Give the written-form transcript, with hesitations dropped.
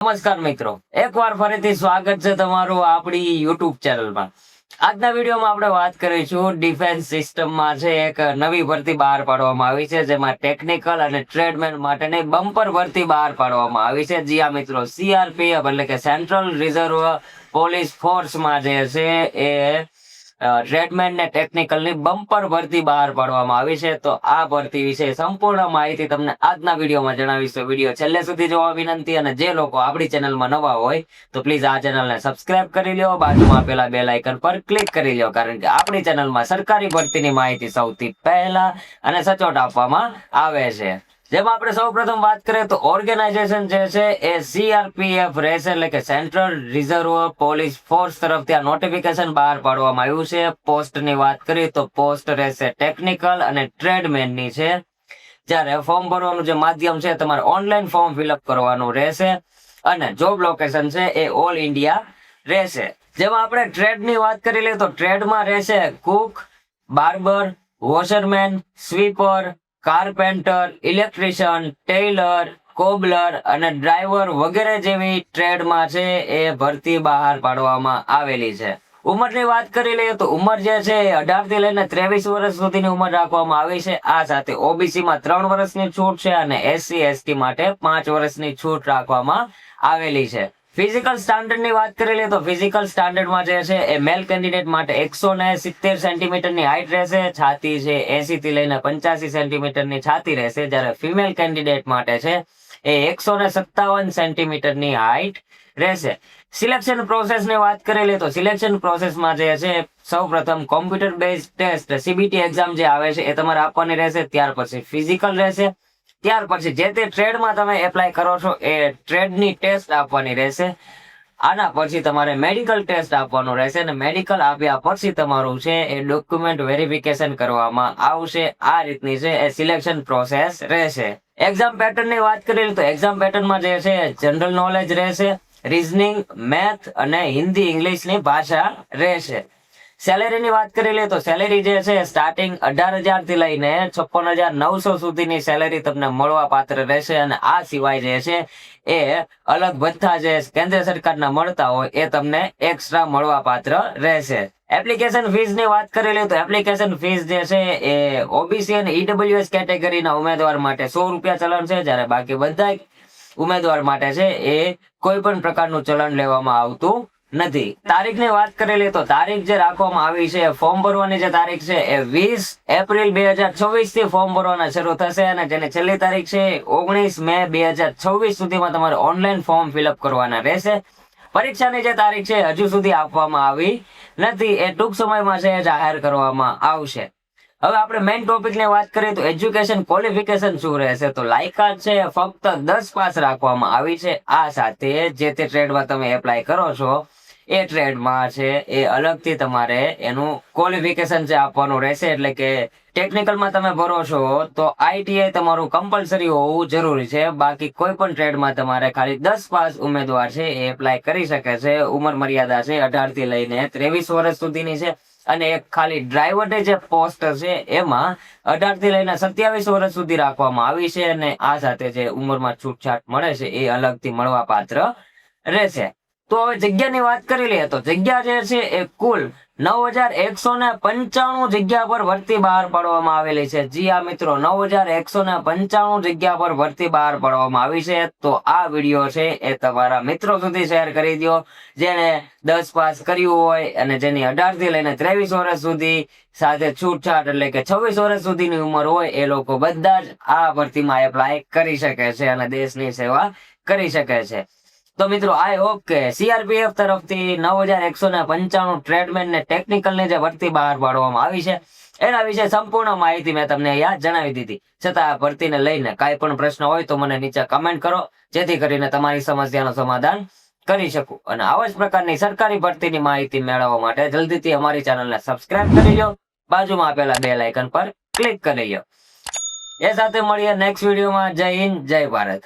નમસ્કાર મિત્રો, એકવાર ફરીથી સ્વાગત છે તમારું આપણી યુટ્યુબ ચેનલમાં। આજના વિડીયોમાં આપણે વાત કરીશું ડિફેન્સ સિસ્ટમમાં છે એક નવી ભરતી બહાર પાડવામાં આવી છે, જેમાં ટેકનિકલ અને ટ્રેડમેન માટેની બમ્પર ભરતી બહાર પાડવામાં આવી છે। જી આ મિત્રો, સીઆરપીએફ એટલે કે સેન્ટ્રલ રિઝર્વ પોલીસ ફોર્સમાં જે છે એ ટ્રેડમેન ને ટેકનિકલ ની બમ્પર ભરતી બહાર પાડવામાં આવી છે। તો આ ભરતી વિશે સંપૂર્ણ માહિતી તમને આજના વિડીયોમાં જણાવીશું। વિડીયો છેલ્લે સુધી જોવા વિનંતી, અને જે લોકો આપણી ચેનલમાં નવા હોય તો પ્લીઝ આ ચેનલને સબસ્ક્રાઇબ કરી લો, બાજુમાં આપેલા બેલ આઇકન પર ક્લિક કરી લો, કારણ કે આપણી ચેનલમાં સરકારી ભરતીની માહિતી સૌથી પહેલા અને સચોટ આપવામાં આવે છે। જેમાં આપણે સૌપ્રથમ વાત કરીએ તો ઓર્ગેનાઇઝેશન જે છે એ સીઆરપીએફ રહેશે, એટલે કે સેન્ટ્રલ રિઝર્વ પોલીસ ફોર્સ તરફથી આ નોટિફિકેશન બહાર પાડવામાં આવ્યું છે। પોસ્ટની વાત કરીએ તો પોસ્ટ રહેશે ટેકનિકલ અને ટ્રેડમેનની છે। જ્યારે ફોર્મ ભરવાનું જે માધ્યમ છે, તમારે ઓનલાઈન ફોર્મ ફિલઅપ કરવાનું રહેશે, અને જોબ લોકેશન છે એ ઓલ ઇન્ડિયા રહેશે। જેમાં આપણે ટ્રેડની વાત કરી લઈએ તો ટ્રેડમાં રહેશે cook, barber, washerman, sweeper, carpenter, electrician, tailor, cobbler અને ડ્રાઈવર વગેરે જેવી ટ્રેડમાં છે એ ભરતી બહાર પાડવામાં આવેલી છે। ઉંમરની વાત કરી લઈએ તો ઉંમર જે છે એ 18 થી લઈને 23 વર્ષ સુધીની ઉંમર રાખવામાં આવી છે। આ સાથે ઓબીસી માં 3 વર્ષની છૂટ છે, અને એસસી એસટી માટે 5 વર્ષની છૂટ રાખવામાં આવેલી છે। ફિઝિકલ સ્ટાન્ડર્ડ ની વાત કરી લઈએ તો ફિઝિકલ સ્ટાન્ડર્ડમાં જે છે એ મેલ કેન્ડિડેટ માટે 170 સેન્ટીમીટરની હાઈટ રહેશે, છાતી છે 80 થી લઈને 85 સેન્ટીમીટરની છાતી રહેશે। જ્યારે ફિમેલ કેન્ડિડેટ માટે છે એ 157 સેન્ટીમીટરની હાઈટ રહેશે। સિલેક્શન પ્રોસેસ ની વાત કરી લઈએ તો સિલેક્શન પ્રોસેસમાં જે છે સૌપ્રથમ computer base test CBT exam જે આવે છે એ તમારે આપવાની રહેશે। ત્યાર પછી ફિઝિકલ રહેશે, ત્યાર પછી જે તે ટ્રેડમાં તમે એપ્લાય કરો છો એ ટ્રેડની ટેસ્ટ આપવાની રહેશે। આના પછી તમારે મેડિકલ ટેસ્ટ આપવાનું રહેશે, અને મેડિકલ આપ્યા પછી તમારું છે એ ડોક્યુમેન્ટ વેરિફિકેશન કરવામાં આવશે। આ રીતની છે એ સિલેક્શન પ્રોસેસ રહેશે। એક્ઝામ પેટર્ન ની વાત કરીએ તો એક્ઝામ પેટર્નમાં જે છે જનરલ નોલેજ રહેશે, રીઝનિંગ, મેથ અને હિન્દી ઇંગ્લિશ ની ભાષા રહેશે। સેલેરી ની વાત કરી લઈએ તો સેલેરી જે છે સ્ટાર્ટિંગ 18,000 થી લઈને 56,900 સુધીની સેલેરી તમને મળવા પાત્ર રહેશે, અને આ સિવાય જે છે એ અલગ ભથ્થા જે કેન્દ્ર સરકારના મળતા હોય એ તમને એક્સ્ટ્રા મળવા પાત્ર રહેશે। એપ્લિકેશન ફીસ ની વાત કરી લઈએ તો એપ્લિકેશન ફીસ જે છે એ ઓબીસી અને ઈડબ્લ્યુએસ કેટેગરીના ઉમેદવાર માટે 100 રૂપિયા ચલણ છે, જ્યારે બાકી બધા ઉમેદવાર માટે છે એ કોઈ પણ પ્રકારનું ચલણ લેવામાં આવતું નથી। તારીખની વાત કરી લઈએ તો તારીખ જે રાખવામાં આવી છે, ફોર્મ ભરવાની જે તારીખ છે એ 20 એપ્રિલ 2024 થી ફોર્મ ભરવાના શરૂ થશે, અને જેની છેલ્લી તારીખ છે 19 મે 2026 સુધીમાં તમારે ઓનલાઈન ફોર્મ ફિલઅપ કરવાના રહેશે। પરીક્ષાની જે તારીખ છે હજુ સુધી આપવામાં આવી નથી, એ ટૂંક સમયમાં છે જાહેર કરવામાં આવશે। હવે આપણે મેઇન ટોપિક ની વાત કરીએ તો એજ્યુકેશન ક્વોલિફિકેશન શું રહેશે, તો લાયકાત છે ફક્ત 10 પાસ રાખવામાં આવી છે। આ સાથે જે તે ટ્રેડમાં તમે એપ્લાય કરો છો એ ટ્રેડમાં છે એ અલગથી તમારે એનું ક્વોલિફિકેશન છે આપવાનું રહેશે, એટલે કે ટેકનિકલમાં તમે ભરો છો તો આઈટીઆઈ તમારું કમ્પલસરી હોવું જરૂરી છે। બાકી કોઈ પણ ટ્રેડમાં તમારે ખાલી 10 પાસ ઉમેદવાર છે એ એપ્લાય કરી શકે છે। ઉંમર મર્યાદા છે 18 થી લઈને 23 વર્ષ સુધીની છે, અને એક ખાલી ડ્રાઈવરની જે પોસ્ટ છે એમાં 18 થી લઈને 27 વર્ષ સુધી રાખવામાં આવી છે, અને આ સાથે જે ઉંમરમાં છૂટછાટ મળે છે એ અલગથી મળવા પાત્ર રહેશે। તો હવે જગ્યાની વાત કરી લઈએ તો જગ્યા જે છે એ કુલ 9,195 જગ્યા પર ભરતી બહાર પાડવામાં આવેલી છે। જી આ મિત્રો, 9,195 જગ્યા પર ભરતી બહાર પાડવામાં આવી છે। તો આ વિડીયો છે એ તમારા મિત્રો સુધી શેર કરી દો, જેને 10 પાસ કર્યું હોય અને જેની 18 થી લઈને 23 વર્ષ સુધી સાથે છૂટછાટ એટલે કે 26 વર્ષ સુધીની ઉંમર હોય એ લોકો બધા જ આ ભરતીમાં એપ્લાય કરી શકે છે અને દેશની સેવા કરી શકે છે। તો મિત્રો, આઈ હોપ કે સીઆરપીએફ તરફથી 9,195 ટ્રેડમેન ને ટેકનિકલ ની જે ભરતી બહાર પાડવામાં આવી છે એના વિશે સંપૂર્ણ માહિતી મેં તમને અહીંયા જણાવી દીધી। છતાં આ ભરતીને લઈને કાંઈ પણ પ્રશ્ન હોય તો મને નીચે કમેન્ટ કરો, જેથી કરીને તમારી સમસ્યાનું સમાધાન કરી શકું। અને આવા જ પ્રકારની સરકારી ભરતીની માહિતી મેળવવા માટે જલ્દીથી અમારી ચેનલને સબસ્ક્રાઇબ કરી લો, બાજુમાં આપેલા બેલ આઇકન પર ક્લિક કરી લો। એ સાથે મળીએ નેક્સ્ટ વિડીયોમાં। જય હિન્દ, જય ભારત।